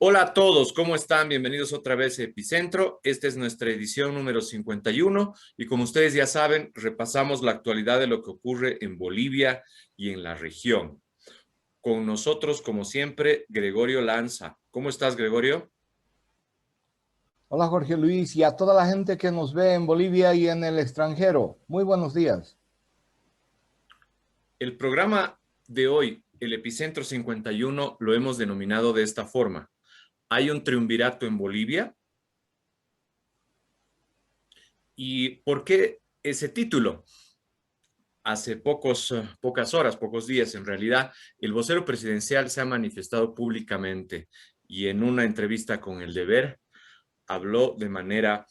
Hola a todos, ¿cómo están? Bienvenidos otra vez a Epicentro. Esta es nuestra edición número 51 y como ustedes ya saben, repasamos la actualidad de lo que ocurre en Bolivia y en la región. Con nosotros, como siempre, Gregorio Lanza. ¿Cómo estás, Gregorio? Hola Jorge Luis y a toda la gente que nos ve en Bolivia y en el extranjero. Muy buenos días. El programa de hoy, el Epicentro 51, lo hemos denominado de esta forma. Hay un triunvirato en Bolivia. ¿Y por qué ese título? Hace pocas horas, pocos días en realidad, el vocero presidencial se ha manifestado públicamente y en una entrevista con El Deber habló de manera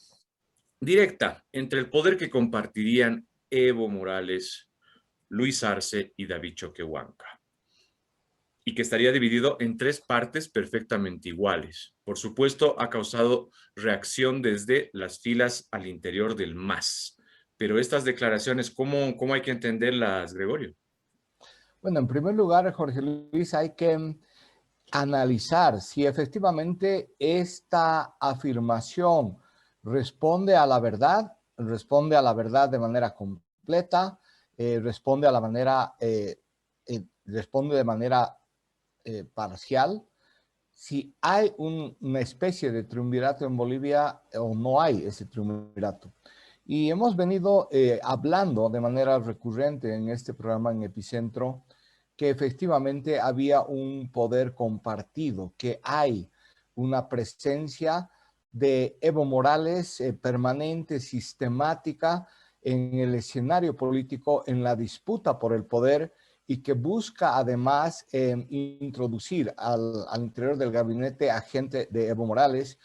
directa entre el poder que compartirían Evo Morales, Luis Arce y David Choquehuanca, y que estaría dividido en tres partes perfectamente iguales. Por supuesto, ha causado reacción desde las filas al interior del MAS. Pero estas declaraciones, ¿cómo hay que entenderlas, Gregorio? Bueno, en primer lugar, Jorge Luis, hay que analizar si efectivamente esta afirmación responde a la verdad de manera completa, responde de manera parcial. Si hay una especie de triunvirato en Bolivia o no hay ese triunvirato. Y hemos venido hablando de manera recurrente en este programa en Epicentro que efectivamente había un poder compartido, que hay una presencia de Evo Morales permanente, sistemática en el escenario político, en la disputa por el poder y que busca además introducir al interior del gabinete a gente de Evo Morales,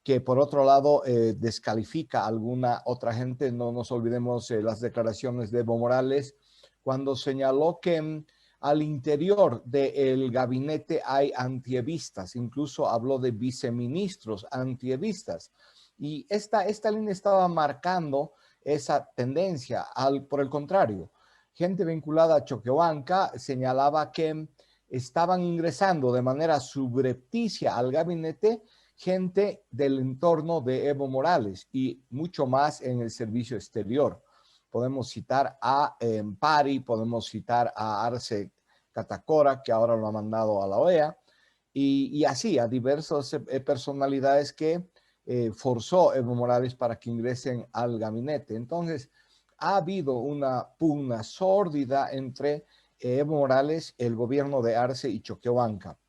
que por otro lado descalifica a alguna otra gente. No nos olvidemos las declaraciones de Evo Morales cuando señaló que al interior del gabinete hay antievistas, incluso habló de viceministros antievistas. Y esta línea estaba marcando esa tendencia. Por el contrario, gente vinculada a Choquehuanca señalaba que estaban ingresando de manera subrepticia al gabinete gente del entorno de Evo Morales y mucho más en el servicio exterior. Podemos citar a Pari, podemos citar a Arce Catacora, que ahora lo ha mandado a la OEA, y así a diversas personalidades que forzó Evo Morales para que ingresen al gabinete. Entonces, ha habido una pugna sórdida entre Evo Morales, el gobierno de Arce y Choquehuanca.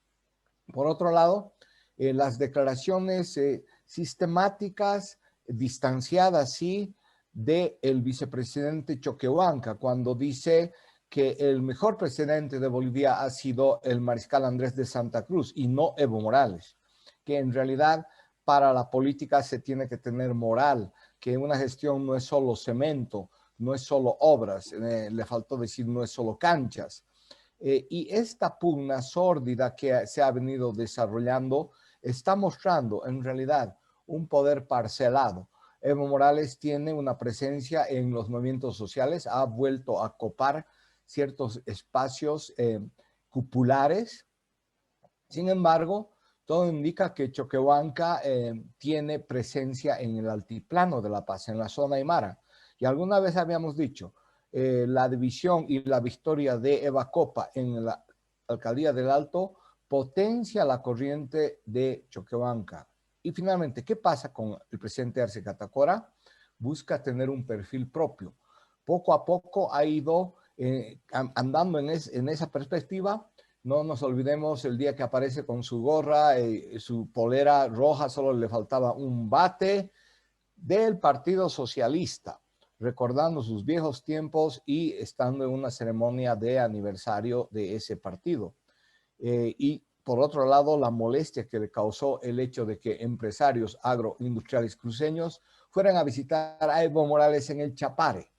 Por otro lado, las declaraciones sistemáticas, distanciadas, sí, del vicepresidente Choquehuanca, cuando dice que el mejor presidente de Bolivia ha sido el mariscal Andrés de Santa Cruz y no Evo Morales, que en realidad para la política se tiene que tener moral, que una gestión no es solo cemento, no es solo obras, le faltó decir no es solo canchas. Y esta pugna sórdida que se ha venido desarrollando está mostrando en realidad un poder parcelado. Evo Morales tiene una presencia en los movimientos sociales, ha vuelto a copar ciertos espacios cupulares. Sin embargo, todo indica que Choquehuanca tiene presencia en el altiplano de La Paz, en la zona aymara. Y alguna vez habíamos dicho, la división y la victoria de Eva Copa en la alcaldía del Alto potencia la corriente de Choquehuanca. Y finalmente, ¿qué pasa con el presidente Arce Catacora? Busca tener un perfil propio. Poco a poco ha ido andando en esa perspectiva. No nos olvidemos el día que aparece con su gorra, su polera roja, solo le faltaba un bate del Partido Socialista, recordando sus viejos tiempos y estando en una ceremonia de aniversario de ese partido. Y por otro lado, la molestia que le causó el hecho de que empresarios agroindustriales cruceños fueran a visitar a Evo Morales en el Chapare.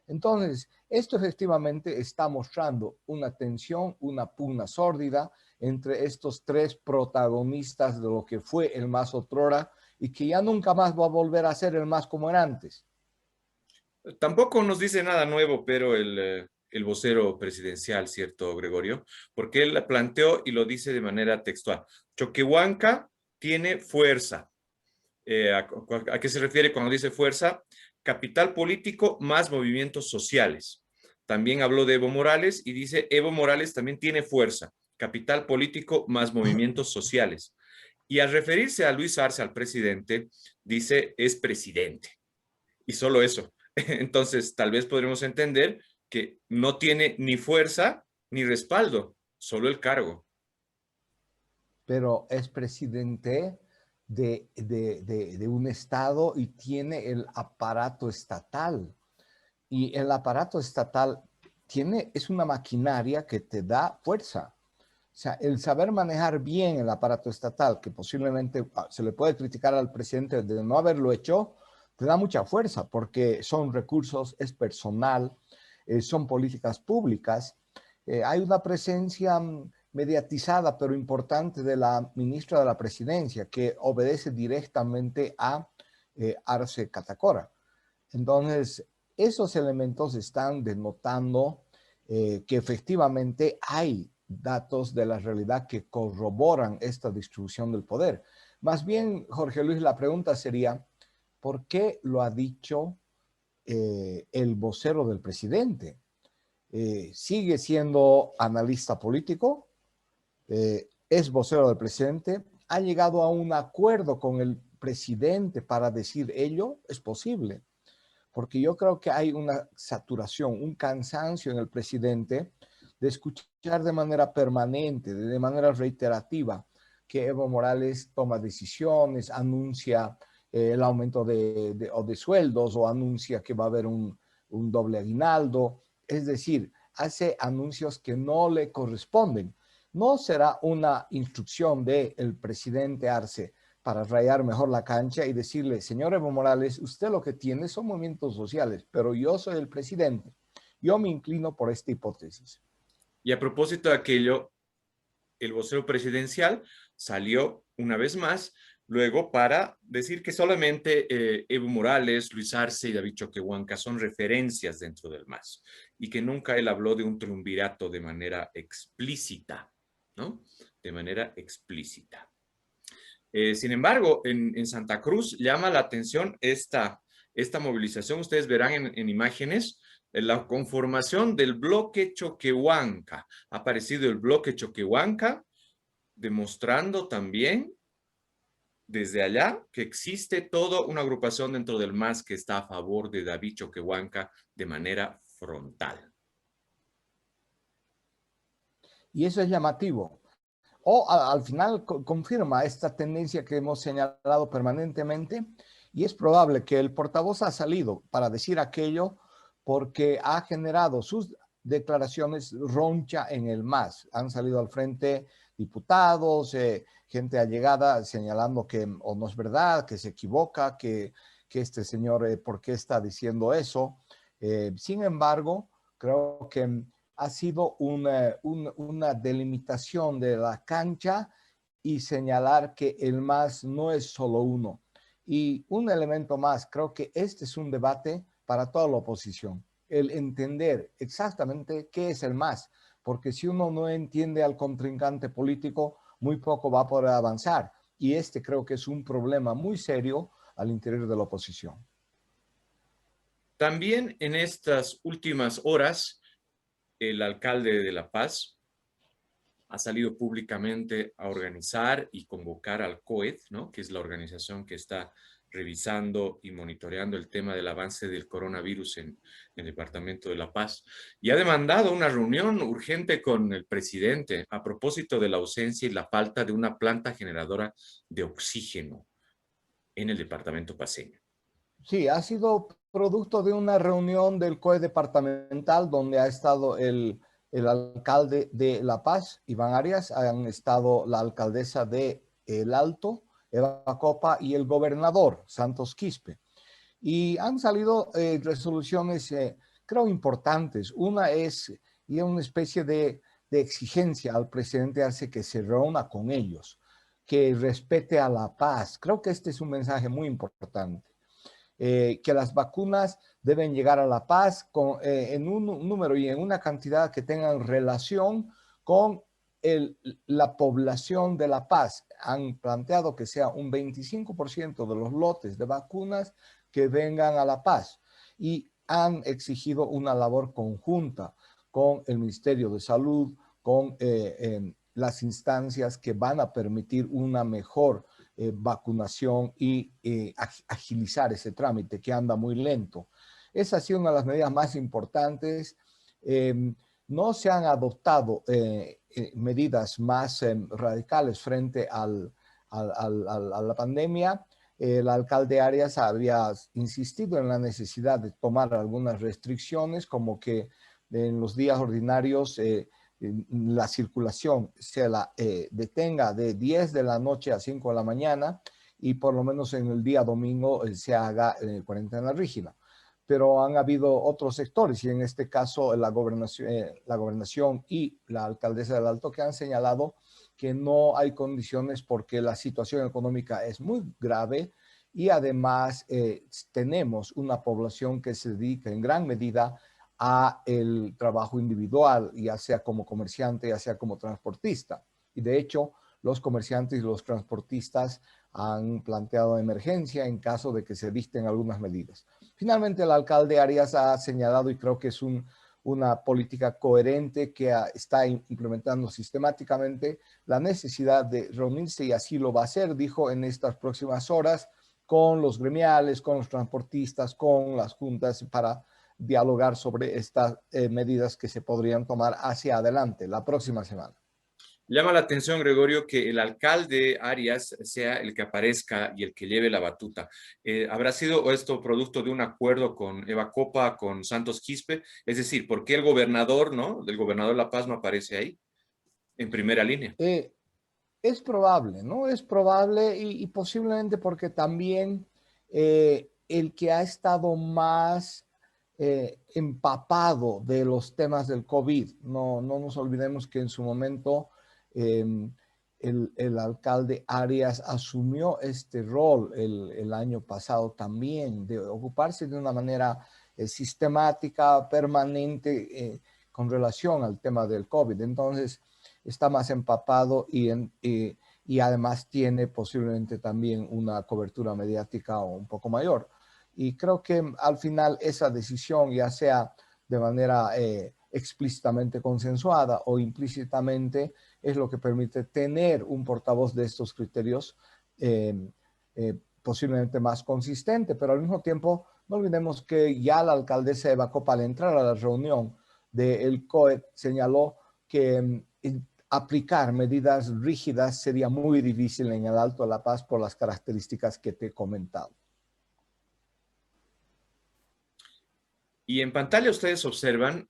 Entonces, esto efectivamente está mostrando una tensión, una pugna sórdida entre estos tres protagonistas de lo que fue el MAS otrora y que ya nunca más va a volver a ser el MAS como era antes. Tampoco nos dice nada nuevo, pero el vocero presidencial, ¿cierto, Gregorio? Porque él la planteó y lo dice de manera textual. Choquehuanca tiene fuerza. ¿A qué se refiere cuando dice fuerza? Capital político más movimientos sociales. También habló de Evo Morales y dice Evo Morales también tiene fuerza. Capital político más movimientos sociales. Y al referirse a Luis Arce, al presidente, dice es presidente. Y solo eso. Entonces, tal vez podremos entender que no tiene ni fuerza ni respaldo, solo el cargo. Pero es presidente de un estado y tiene el aparato estatal. Y el aparato estatal es una maquinaria que te da fuerza. O sea, el saber manejar bien el aparato estatal, que posiblemente se le puede criticar al presidente de no haberlo hecho, te da mucha fuerza porque son recursos, es personal, son políticas públicas. Hay una presencia mediatizada pero importante de la ministra de la Presidencia que obedece directamente a Arce Catacora. Entonces, esos elementos están denotando que efectivamente hay datos de la realidad que corroboran esta distribución del poder. Más bien, Jorge Luis, la pregunta sería, ¿por qué lo ha dicho el vocero del presidente? ¿Sigue siendo analista político? ¿Es vocero del presidente? ¿Ha llegado a un acuerdo con el presidente para decir ello? Es posible. Porque yo creo que hay una saturación, un cansancio en el presidente de escuchar de manera permanente, de manera reiterativa, que Evo Morales toma decisiones, anuncia el aumento de sueldos o anuncia que va a haber un doble aguinaldo. Es decir, hace anuncios que no le corresponden. No será una instrucción del presidente Arce para rayar mejor la cancha y decirle, señor Evo Morales, usted lo que tiene son movimientos sociales, pero yo soy el presidente. Yo me inclino por esta hipótesis. Y a propósito de aquello, el vocero presidencial salió una vez más luego para decir que solamente Evo Morales, Luis Arce y David Choquehuanca son referencias dentro del MAS y que nunca él habló de un triunvirato de manera explícita, ¿no? De manera explícita. Sin embargo, en Santa Cruz llama la atención esta movilización. Ustedes verán en imágenes la conformación del bloque Choquehuanca. Ha aparecido el bloque Choquehuanca, demostrando también desde allá que existe toda una agrupación dentro del MAS que está a favor de David Choquehuanca de manera frontal. Y eso es llamativo. O al final confirma esta tendencia que hemos señalado permanentemente y es probable que el portavoz ha salido para decir aquello porque ha generado sus declaraciones roncha en el MAS. Han salido al frente diputados, gente allegada señalando que o no es verdad, que se equivoca, que este señor, ¿por qué está diciendo eso? Sin embargo, creo que ha sido una delimitación de la cancha y señalar que el MAS no es solo uno. Y un elemento más, creo que este es un debate para toda la oposición, el entender exactamente qué es el MAS, porque si uno no entiende al contrincante político, muy poco va a poder avanzar. Y este creo que es un problema muy serio al interior de la oposición. También en estas últimas horas, el alcalde de La Paz ha salido públicamente a organizar y convocar al COED, ¿no? Que es la organización que está revisando y monitoreando el tema del avance del coronavirus en el departamento de La Paz. Y ha demandado una reunión urgente con el presidente a propósito de la ausencia y la falta de una planta generadora de oxígeno en el departamento paceño. Sí, ha sido producto de una reunión del COE departamental donde ha estado el alcalde de La Paz, Iván Arias, han estado la alcaldesa de El Alto, Eva Copa, y el gobernador, Santos Quispe. Y han salido resoluciones, creo, importantes. Una es y una especie de exigencia al presidente hace que se reúna con ellos, que respete a La Paz. Creo que este es un mensaje muy importante. que las vacunas deben llegar a La Paz en un número y en una cantidad que tengan relación con la población de La Paz. Han planteado que sea un 25% de los lotes de vacunas que vengan a La Paz y han exigido una labor conjunta con el Ministerio de Salud, con las instancias que van a permitir una mejor vacunación y agilizar ese trámite que anda muy lento. Esa ha sido una de las medidas más importantes. No se han adoptado medidas más radicales frente a la pandemia. El alcalde Arias había insistido en la necesidad de tomar algunas restricciones, como que en los días ordinarios la circulación se la detenga de 10 de la noche a 5 de la mañana y por lo menos en el día domingo se haga cuarentena rígida. Pero han habido otros sectores y en este caso la gobernación y la alcaldesa del Alto que han señalado que no hay condiciones porque la situación económica es muy grave y además tenemos una población que se dedica en gran medida a el trabajo individual, ya sea como comerciante, ya sea como transportista. Y de hecho, los comerciantes y los transportistas han planteado emergencia en caso de que se dicten algunas medidas. Finalmente, el alcalde Arias ha señalado, y creo que es una política coherente que está implementando sistemáticamente, la necesidad de reunirse, y así lo va a hacer, dijo, en estas próximas horas, con los gremiales, con los transportistas, con las juntas, para dialogar sobre estas medidas que se podrían tomar hacia adelante la próxima semana. Llama la atención, Gregorio, que el alcalde Arias sea el que aparezca y el que lleve la batuta. ¿Habrá sido esto producto de un acuerdo con Eva Copa, con Santos Quispe? Es decir, ¿por qué el gobernador, ¿no? Del gobernador La Paz no aparece ahí, en primera línea? Es probable, ¿no? Es probable y posiblemente porque también el que ha estado más empapado de los temas del COVID, no nos olvidemos que en su momento eh, el alcalde Arias asumió este rol el año pasado también, de ocuparse de una manera sistemática, permanente, con relación al tema del COVID. Entonces, está más empapado y además tiene posiblemente también una cobertura mediática un poco mayor. Y creo que al final esa decisión, ya sea de manera explícitamente consensuada o implícitamente, es lo que permite tener un portavoz de estos criterios posiblemente más consistente, pero al mismo tiempo no olvidemos que ya la alcaldesa Eva Copa, al entrar a la reunión del COE, señaló que aplicar medidas rígidas sería muy difícil en el Alto de La Paz por las características que te he comentado. Y en pantalla ustedes observan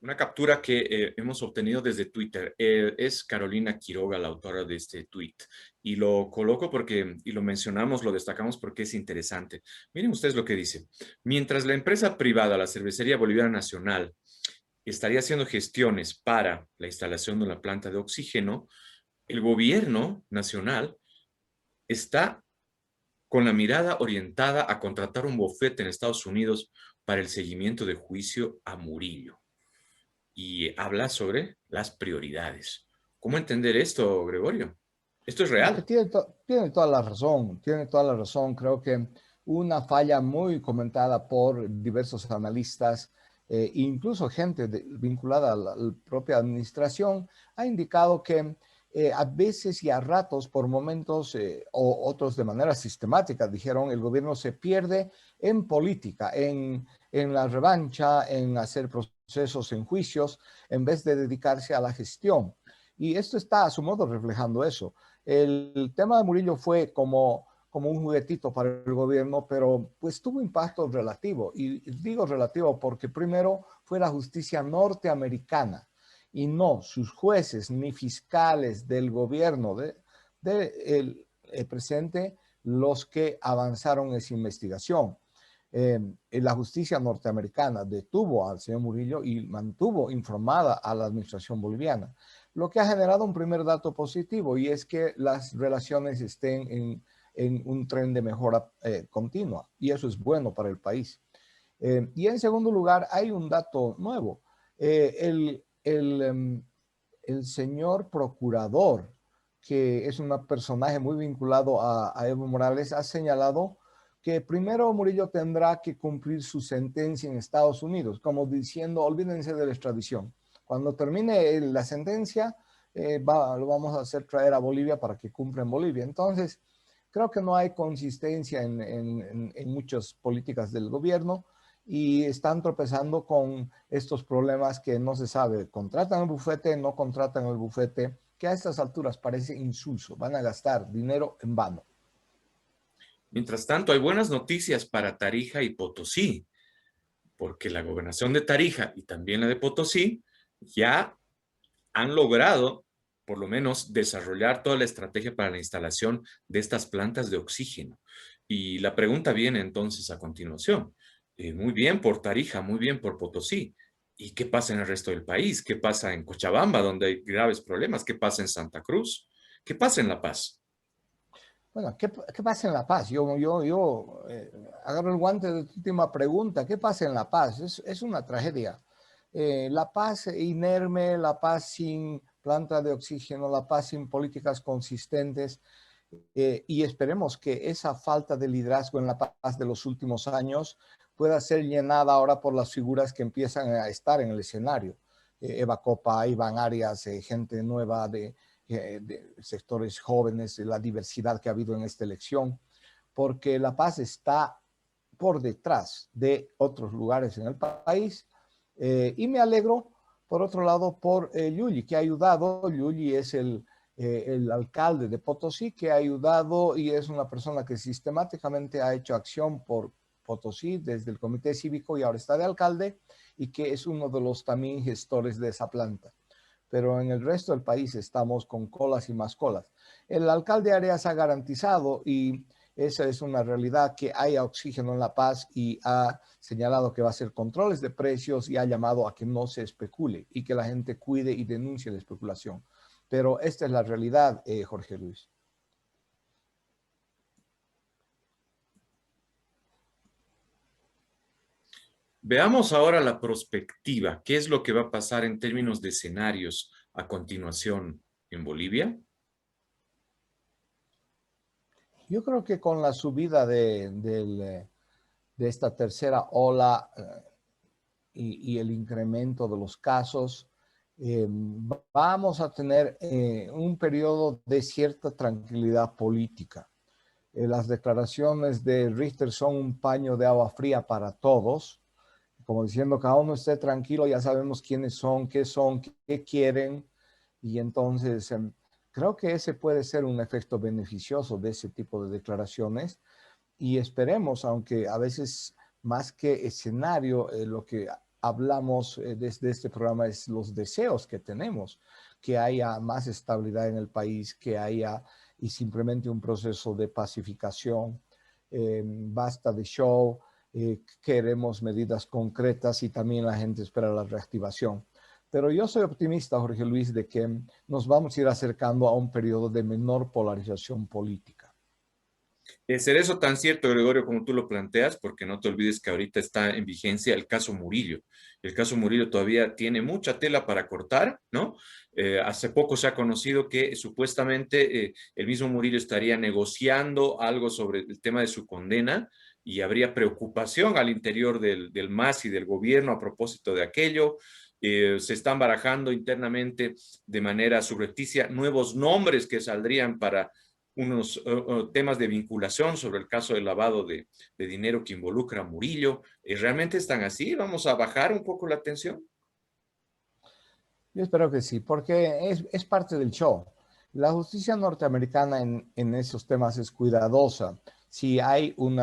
una captura que hemos obtenido desde Twitter. Es Carolina Quiroga, la autora de este tweet. Y lo coloco porque, y lo mencionamos, lo destacamos porque es interesante. Miren ustedes lo que dice. Mientras la empresa privada, la Cervecería Boliviana Nacional, estaría haciendo gestiones para la instalación de una planta de oxígeno, el gobierno nacional está con la mirada orientada a contratar un bufete en Estados Unidos para el seguimiento de juicio a Murillo. Y habla sobre las prioridades. ¿Cómo entender esto, Gregorio? Esto es No, que real. tiene toda la razón, tiene toda la razón. Creo que una falla muy comentada por diversos analistas, incluso gente vinculada a la propia administración, ha indicado que a veces y a ratos, por momentos, o otros de manera sistemática, dijeron, el gobierno se pierde en política, en la revancha, en hacer procesos, en juicios, en vez de dedicarse a la gestión. Y esto está a su modo reflejando eso. El tema de Murillo fue como un juguetito para el gobierno, pero pues tuvo impacto relativo. Y digo relativo porque primero fue la justicia norteamericana y no sus jueces ni fiscales del gobierno el presidente los que avanzaron esa investigación. La justicia norteamericana detuvo al señor Murillo y mantuvo informada a la administración boliviana, lo que ha generado un primer dato positivo y es que las relaciones estén en un tren de mejora continua, y eso es bueno para el país. Y en segundo lugar, hay un dato nuevo. El señor procurador, que es un personaje muy vinculado a Evo Morales, ha señalado que primero Murillo tendrá que cumplir su sentencia en Estados Unidos, como diciendo, olvídense de la extradición. Cuando termine la sentencia, lo vamos a hacer traer a Bolivia para que cumpla en Bolivia. Entonces, creo que no hay consistencia en muchas políticas del gobierno y están tropezando con estos problemas que no se sabe. ¿Contratan el bufete? ¿No contratan el bufete? Que a estas alturas parece insulso. Van a gastar dinero en vano. Mientras tanto, hay buenas noticias para Tarija y Potosí, porque la gobernación de Tarija y también la de Potosí ya han logrado, por lo menos, desarrollar toda la estrategia para la instalación de estas plantas de oxígeno. Y la pregunta viene entonces a continuación. Muy bien por Tarija, muy bien por Potosí. ¿Y qué pasa en el resto del país? ¿Qué pasa en Cochabamba, donde hay graves problemas? ¿Qué pasa en Santa Cruz? ¿Qué pasa en La Paz? Bueno, ¿qué pasa en La Paz? Yo agarro el guante de tu última pregunta. ¿Qué pasa en La Paz? Es una tragedia. La Paz inerme, La Paz sin planta de oxígeno, La Paz sin políticas consistentes. Y esperemos que esa falta de liderazgo en La Paz de los últimos años pueda ser llenada ahora por las figuras que empiezan a estar en el escenario. Eva Copa, Iván Arias, gente nueva de sectores jóvenes, de la diversidad que ha habido en esta elección, porque La Paz está por detrás de otros lugares en el país. Y me alegro, por otro lado, por Yuli, que ha ayudado. Yuli es el alcalde de Potosí, que ha ayudado y es una persona que sistemáticamente ha hecho acción por Potosí desde el comité cívico y ahora está de alcalde, y que es uno de los también gestores de esa planta. Pero en el resto del país estamos con colas y más colas. El alcalde Arias ha garantizado, y esa es una realidad, que haya oxígeno en La Paz, y ha señalado que va a hacer controles de precios y ha llamado a que no se especule y que la gente cuide y denuncie la especulación. Pero esta es la realidad, Jorge Luis. Veamos ahora la perspectiva. ¿Qué es lo que va a pasar en términos de escenarios a continuación en Bolivia? Yo creo que con la subida de esta tercera ola y el incremento de los casos, vamos a tener un periodo de cierta tranquilidad política. Las declaraciones de Richter son un paño de agua fría para todos, como diciendo, cada uno esté tranquilo, ya sabemos quiénes son, qué quieren, y entonces creo que ese puede ser un efecto beneficioso de ese tipo de declaraciones, y esperemos, aunque a veces más que escenario, lo que hablamos desde este programa es los deseos que tenemos, que haya más estabilidad en el país, que haya y simplemente un proceso de pacificación. Basta de show, queremos medidas concretas, y también la gente espera la reactivación. Pero yo soy optimista, Jorge Luis, de que nos vamos a ir acercando a un periodo de menor polarización política. Ser eso tan cierto, Gregorio, como tú lo planteas, porque no te olvides que ahorita está en vigencia el caso Murillo. El caso Murillo todavía tiene mucha tela para cortar, ¿no? Hace poco se ha conocido que supuestamente el mismo Murillo estaría negociando algo sobre el tema de su condena, y habría preocupación al interior del MAS y del gobierno a propósito de aquello. Se están barajando internamente de manera subrepticia nuevos nombres que saldrían para unos temas de vinculación sobre el caso del lavado de dinero que involucra a Murillo. ¿Realmente están así? ¿Vamos a bajar un poco la tensión? Yo espero que sí, porque es parte del show. La justicia norteamericana en esos temas es cuidadosa. Si hay un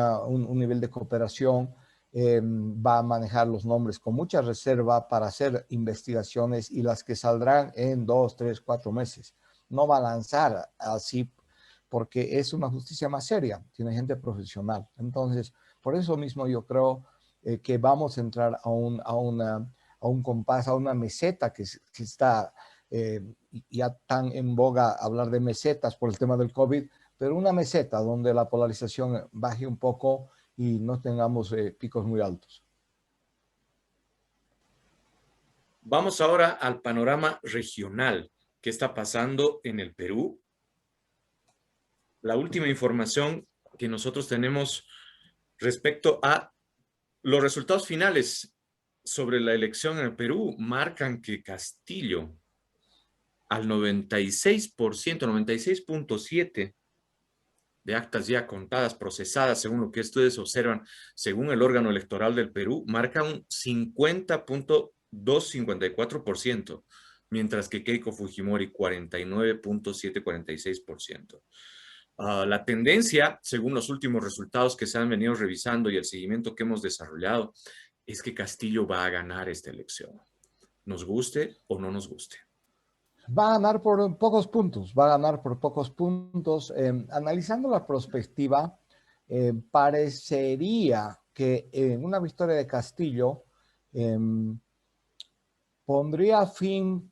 nivel de cooperación, va a manejar los nombres con mucha reserva para hacer investigaciones, y las que saldrán en 2, 3, 4 meses. No va a lanzar así, porque es una justicia más seria, tiene gente profesional. Entonces, por eso mismo yo creo que vamos a entrar a un compás, a una meseta que está ya tan en boga hablar de mesetas por el tema del COVID. pero una meseta donde la polarización baje un poco y no tengamos picos muy altos. Vamos ahora al panorama regional. ¿Qué está pasando en el Perú? La última información que nosotros tenemos respecto a los resultados finales sobre la elección en el Perú marcan que Castillo al 96%, 96.7% de actas ya contadas, procesadas, según lo que ustedes observan, según el órgano electoral del Perú, marca un 50.254%, mientras que Keiko Fujimori 49.746%. La tendencia, según los últimos resultados que se han venido revisando y el seguimiento que hemos desarrollado, es que Castillo va a ganar esta elección, nos guste o no nos guste. Va a ganar por pocos puntos, va a ganar por pocos puntos. Analizando la perspectiva, parecería que en una victoria de Castillo pondría fin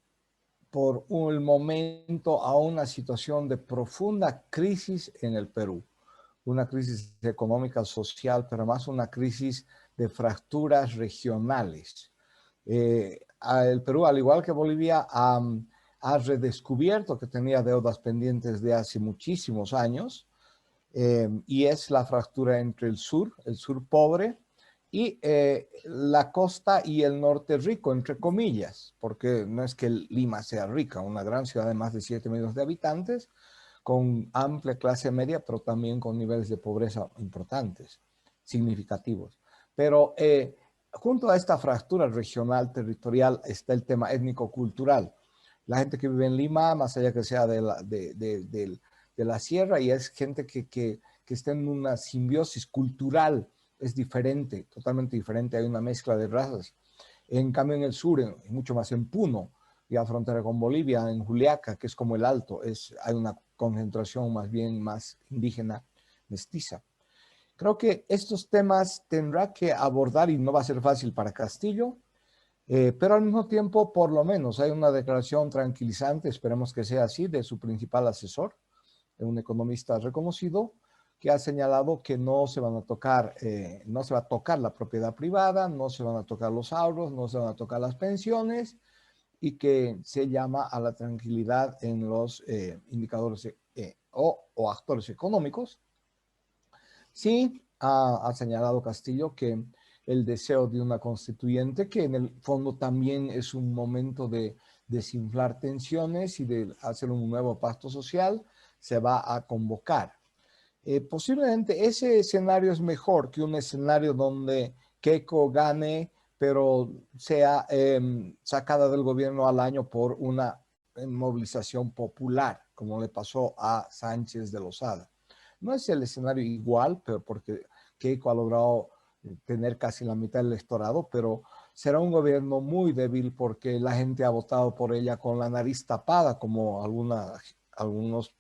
por un momento a una situación de profunda crisis en el Perú. Una crisis económica, social, pero más una crisis de fracturas regionales. El Perú, al igual que Bolivia, ha redescubierto que tenía deudas pendientes de hace muchísimos años, y es la fractura entre el sur pobre, y la costa y el norte rico, entre comillas, porque no es que Lima sea rica, una gran ciudad de más de 7 millones de habitantes, con amplia clase media, pero también con niveles de pobreza importantes, significativos. Pero junto a esta fractura regional, territorial, está el tema étnico-cultural. La gente que vive en Lima, más allá que sea de la sierra, y es gente que está en una simbiosis cultural, es diferente, totalmente diferente, hay una mezcla de razas. En cambio, en el sur, mucho más en Puno, ya frontera con Bolivia, en Juliaca, que es como el Alto, hay una concentración más bien más indígena, mestiza. Creo que estos temas tendrá que abordar, y no va a ser fácil para Castillo, pero al mismo tiempo, por lo menos, hay una declaración tranquilizante, esperemos que sea así, de su principal asesor, un economista reconocido, que ha señalado que no se van a tocar, no se va a tocar la propiedad privada, no se van a tocar los ahorros, no se van a tocar las pensiones, y que se llama a la tranquilidad en los indicadores o actores económicos. Sí, ha señalado Castillo que el deseo de una constituyente, que en el fondo también es un momento de desinflar tensiones y de hacer un nuevo pacto social, se va a convocar. Posiblemente ese escenario es mejor que un escenario donde Keiko gane, pero sea sacada del gobierno al año por una movilización popular, como le pasó a Sánchez de Lozada. No es el escenario igual, pero porque Keiko ha logrado tener casi la mitad del electorado, pero será un gobierno muy débil porque la gente ha votado por ella con la nariz tapada, como algunos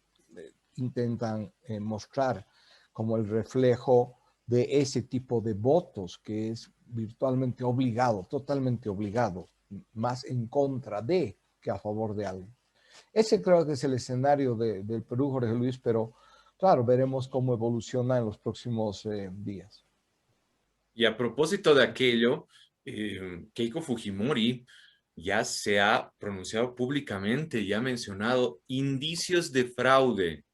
intentan mostrar como el reflejo de ese tipo de votos que es virtualmente obligado, totalmente obligado, más en contra de que a favor de algo. Ese creo que es el escenario del Perú, Jorge Luis, pero claro, veremos cómo evoluciona en los próximos días. Y a propósito de aquello, Keiko Fujimori ya se ha pronunciado públicamente y ha mencionado indicios de fraude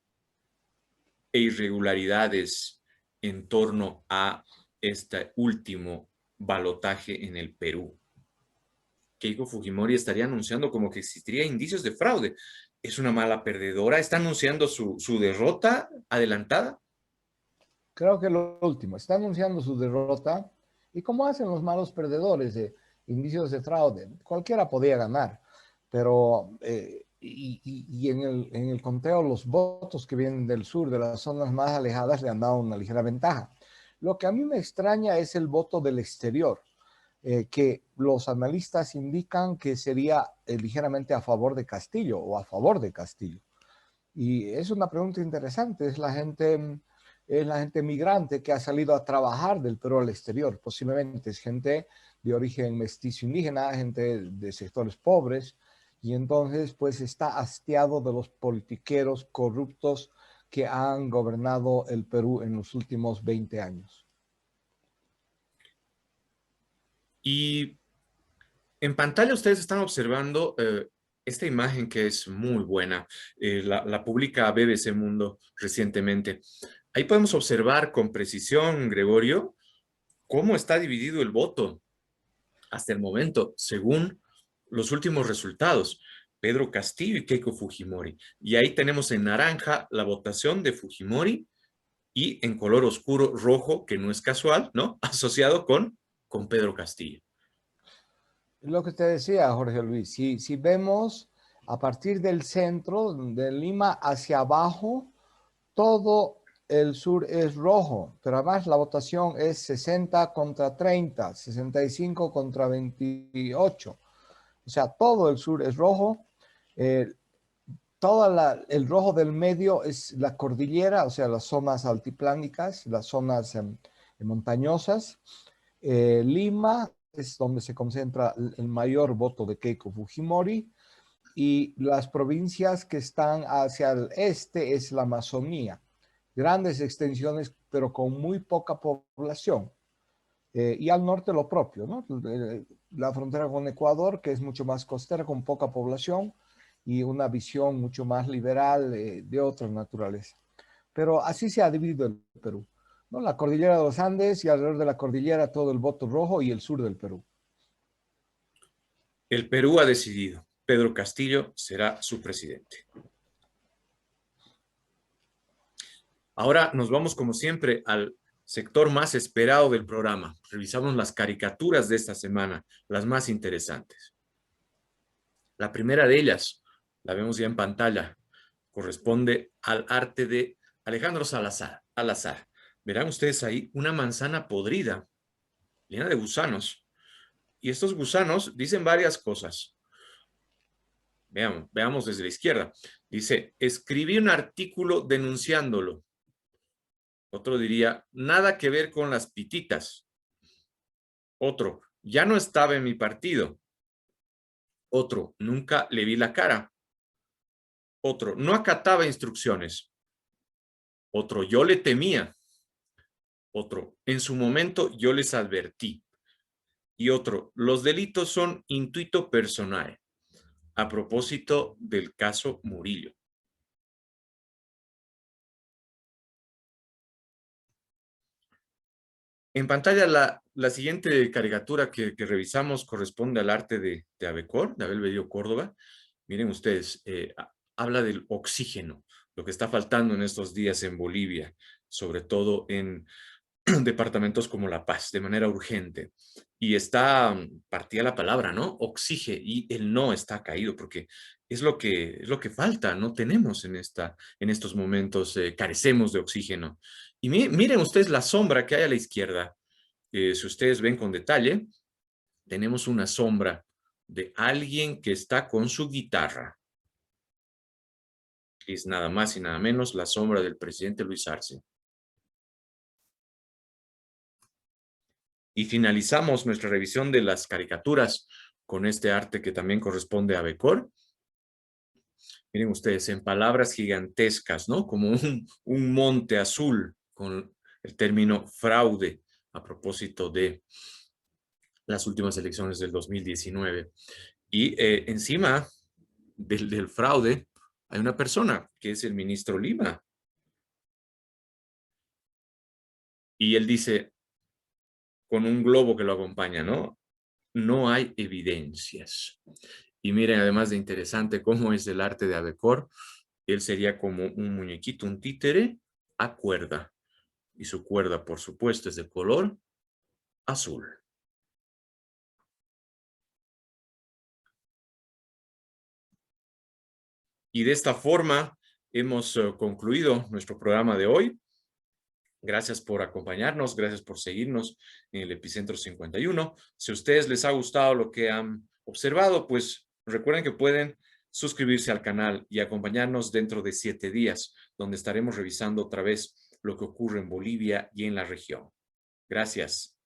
e irregularidades en torno a este último balotaje en el Perú. Keiko Fujimori estaría anunciando como que existiría indicios de fraude. ¿Es una mala perdedora? ¿Está anunciando su derrota adelantada? Creo que lo último, está anunciando su derrota, y como hacen los malos perdedores de indicios de fraude, cualquiera podía ganar, pero y en el conteo los votos que vienen del sur, de las zonas más alejadas, le han dado una ligera ventaja. Lo que a mí me extraña es el voto del exterior, que los analistas indican que sería ligeramente a favor de Castillo o a favor de Castillo. Y es una pregunta interesante, es la gente migrante que ha salido a trabajar del Perú al exterior, posiblemente es gente de origen mestizo indígena, gente de sectores pobres, y entonces pues está hastiado de los politiqueros corruptos que han gobernado el Perú en los últimos 20 años. Y en pantalla ustedes están observando esta imagen que es muy buena. La publica BBC Mundo recientemente. Ahí podemos observar con precisión, Gregorio, cómo está dividido el voto hasta el momento, según los últimos resultados. Pedro Castillo y Keiko Fujimori. Y ahí tenemos en naranja la votación de Fujimori y en color oscuro rojo, que no es casual, ¿no? Asociado con Pedro Castillo. Lo que te decía, Jorge Luis, si vemos a partir del centro, de Lima hacia abajo, todo el sur es rojo, pero además la votación es 60 contra 30, 65 contra 28. O sea, todo el sur es rojo. El rojo del medio es la cordillera, o sea, las zonas altiplánicas, las zonas montañosas. Lima es donde se concentra el mayor voto de Keiko Fujimori, y las provincias que están hacia el este es la Amazonía. Grandes extensiones, pero con muy poca población. Y al norte lo propio, ¿no? La frontera con Ecuador, que es mucho más costera, con poca población y una visión mucho más liberal de otra naturaleza. Pero así se ha dividido el Perú, ¿no? La cordillera de los Andes y alrededor de la cordillera todo el voto rojo y el sur del Perú. El Perú ha decidido. Pedro Castillo será su presidente. Ahora nos vamos, como siempre, al sector más esperado del programa. Revisamos las caricaturas de esta semana, las más interesantes. La primera de ellas, la vemos ya en pantalla, corresponde al arte de Alejandro Salazar. Verán ustedes ahí una manzana podrida, llena de gusanos. Y estos gusanos dicen varias cosas. Veamos desde la izquierda. Dice, escribí un artículo denunciándolo. Otro diría, nada que ver con las pititas. Otro, ya no estaba en mi partido. Otro, nunca le vi la cara. Otro, no acataba instrucciones. Otro, yo le temía. Otro, en su momento yo les advertí. Y otro, los delitos son intuito personal. A propósito del caso Murillo. En pantalla la siguiente caricatura que revisamos corresponde al arte de Abecor, de Abel Bello Córdoba. Miren ustedes, habla del oxígeno, lo que está faltando en estos días en Bolivia, sobre todo en departamentos como La Paz, de manera urgente. Y está partida la palabra, ¿no? Oxígeno, y el no está caído, porque es lo que falta, no tenemos en estos momentos, carecemos de oxígeno. Y miren ustedes la sombra que hay a la izquierda. Si ustedes ven con detalle, tenemos una sombra de alguien que está con su guitarra. Es nada más y nada menos la sombra del presidente Luis Arce. Y finalizamos nuestra revisión de las caricaturas con este arte que también corresponde a Abecor. Miren ustedes, en palabras gigantescas, ¿no? Como un monte azul con el término fraude a propósito de las últimas elecciones del 2019. Y encima del fraude hay una persona que es el ministro Lima. Y él dice, con un globo que lo acompaña, ¿no? No hay evidencias. Y miren, además de interesante cómo es el arte de Abecor, él sería como un muñequito, un títere a cuerda. Y su cuerda, por supuesto, es de color azul. Y de esta forma hemos concluido nuestro programa de hoy. Gracias por acompañarnos, gracias por seguirnos en el Epicentro 51. Si a ustedes les ha gustado lo que han observado, pues recuerden que pueden suscribirse al canal y acompañarnos dentro de 7 días, donde estaremos revisando otra vez lo que ocurre en Bolivia y en la región. Gracias.